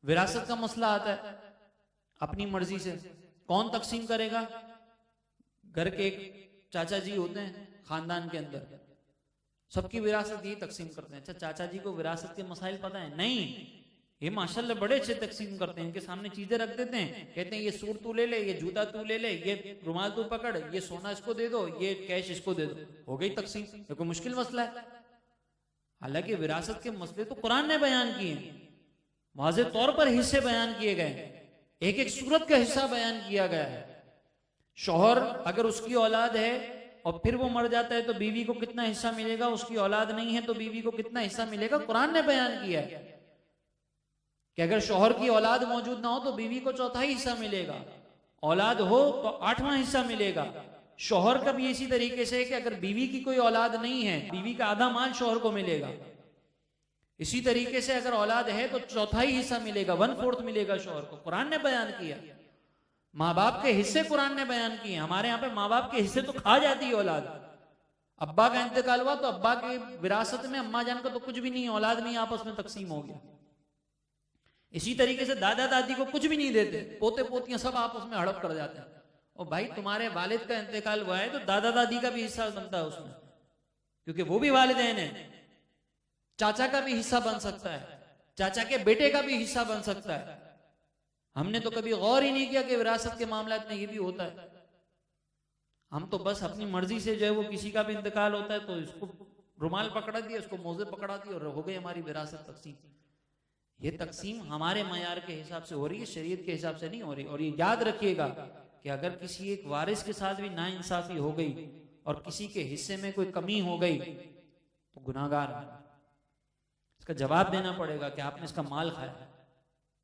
विरासत का मसला आता है, अपनी मर्जी से कौन तकसीम करेगा? घर के एक चाचा जी होते हैं खानदान के अंदर, सबकी विरासत यही तकसीम करते हैं। अच्छा, चाचा जी को विरासत के मसाइल पता है? नहीं, ये माशाल्लाह बड़े अच्छे तकसीम करते हैं। इनके सामने चीजें रख देते हैं, कहते हैं ये सूट तू ले ले, ये जूता तू ले ले, ये रुमाल तू पकड़, ये सोना इसको दे दो, ये कैश इसको दे दो, हो गई तकसीम। ये कोई मुश्किल मसला है? हालांकि विरासत के मसले तो कुरान ने बयान किए, वाज़ेह तौर पर हिस्से बयान किए गए, एक एक सूरत का हिस्सा बयान किया गया है। शौहर अगर उसकी औलाद है और फिर वो मर जाता है तो बीवी को कितना हिस्सा मिलेगा, उसकी औलाद नहीं है तो बीवी को कितना हिस्सा मिलेगा, कुरान ने बयान किया है कि अगर शौहर की औलाद मौजूद ना हो तो बीवी को चौथाई हिस्सा मिलेगा, औलाद हो तो 8वां हिस्सा मिलेगा। शौहर का भी इसी तरीके से है कि अगर बीवी की कोई औलाद नहीं है, बीवी का आधा माल शौहर को मिलेगा। इसी तरीके से अगर औलाद है तो चौथाई हिस्सा मिलेगा, 1/4 मिलेगा शौहर को। कुरान ने बयान किया। माँ बाप के हिस्से कुरान ने बयान किए। हमारे यहाँ पे माँ बाप के हिस्से तो खा जाती है औलाद। अब्बा का इंतकाल हुआ तो अब्बा के विरासत में अम्मा जान का तो कुछ भी नहीं, औलाद नहीं, आपस में तकसीम हो गया। इसी तरीके से दादा दादी को कुछ भी नहीं देते, पोते पोतियां सब आपस में हड़प कर जाते हैं। और भाई तुम्हारे वालिद का इंतकाल हुआ है तो दादा दादी का भी हिस्सा बनता है उसमें, क्योंकि वो भी वालिदैन है। चाचा का भी हिस्सा बन सकता है, चाचा के बेटे का भी हिस्सा बन सकता है। हमने तो कभी गौर ही नहीं किया कि विरासत के मामलात में ये भी होता है। हम तो बस अपनी मर्जी से जो है वो किसी का भी इंतकाल होता है तो इसको रुमाल पकड़ा दिया, उसको मोजे पकड़ा दिया और हो गई हमारी विरासत तकसीम। ये तकसीम हमारे मयार के हिसाब से हो रही है, शरीयत के हिसाब से नहीं हो रही। और ये याद रखिएगा कि अगर किसी एक वारिस के साथ भी नाइंसाफी हो गई और किसी के हिस्से में कोई कमी हो गई तो गुनाहगार है, इसका जवाब देना पड़ेगा कि आपने इसका माल खाया।